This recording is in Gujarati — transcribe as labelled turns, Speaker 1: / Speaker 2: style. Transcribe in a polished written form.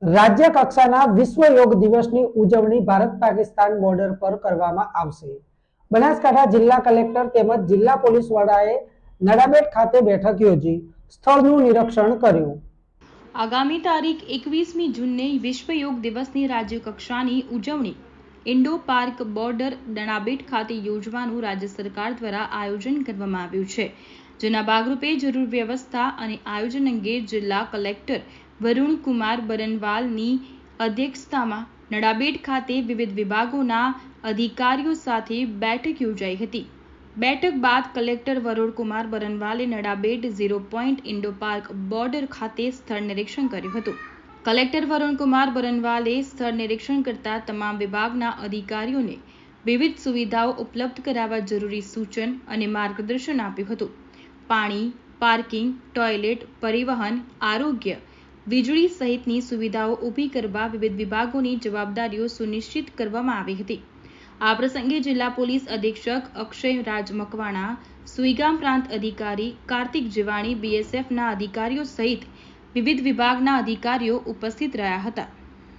Speaker 1: રાજ્ય કક્ષાના વિશ્વ યોગ દિવસની ઉજવણી ભારત પાકિસ્તાન બોર્ડર પર કરવામાં આવશે। બનાસકાંઠા જિલ્લા કલેક્ટર તેમજ જિલ્લા પોલીસ વડાએ નડાબેટ ખાતે બેઠક યોજી સ્થળનું નિરીક્ષણ કર્યું।
Speaker 2: આગામી તારીખ 21મી જૂનને વિશ્વ યોગ દિવસની રાજ્ય કક્ષાની ઉજવણી ઇન્ડો પાર્ક બોર્ડર નડાબેટ ખાતે યોજવાનું રાજ્ય સરકાર દ્વારા આયોજન કરવામાં આવ્યું છે, જેના ભાગરૂપે જરૂર વ્યવસ્થા અને આયોજન અંગે જિલ્લા કલેક્ટર વરુણ કુમાર બરનવાલની અધ્યક્ષતામાં નડાબેટ ખાતે વિવિધ વિભાગોના અધિકારીઓ સાથે બેઠક યોજાઈ હતી। બેઠક બાદ કલેક્ટર વરુણ કુમાર બરનવાલે Nadabet 0 point Indo Pak border ખાતે સ્થળ નિરીક્ષણ કર્યું હતું। કલેક્ટર વરુણ કુમાર બરનવાલે સ્થળ નિરીક્ષણ કરતા તમામ વિભાગના અધિકારીઓને વિવિધ સુવિધાઓ ઉપલબ્ધ કરાવવા જરૂરી સૂચન અને માર્ગદર્શન આપ્યું હતું। પાણી, પાર્કિંગ, ટોયલેટ, પરિવહન, આરોગ્ય, વીજળી સહિતની સુવિધાઓ ઊભી કરવા વિવિધ વિભાગોની જવાબદારીઓ સુનિશ્ચિત કરવામાં આવી હતી। આ પ્રસંગે જિલ્લા પોલીસ અધિક્ષક અક્ષય રાજ મકવાણા, સુઈગામ પ્રાંત અધિકારી કાર્તિક જીવાણી, બીએસએફના અધિકારીઓ સહિત વિવિધ વિભાગના અધિકારીઓ ઉપસ્થિત રહ્યા હતા।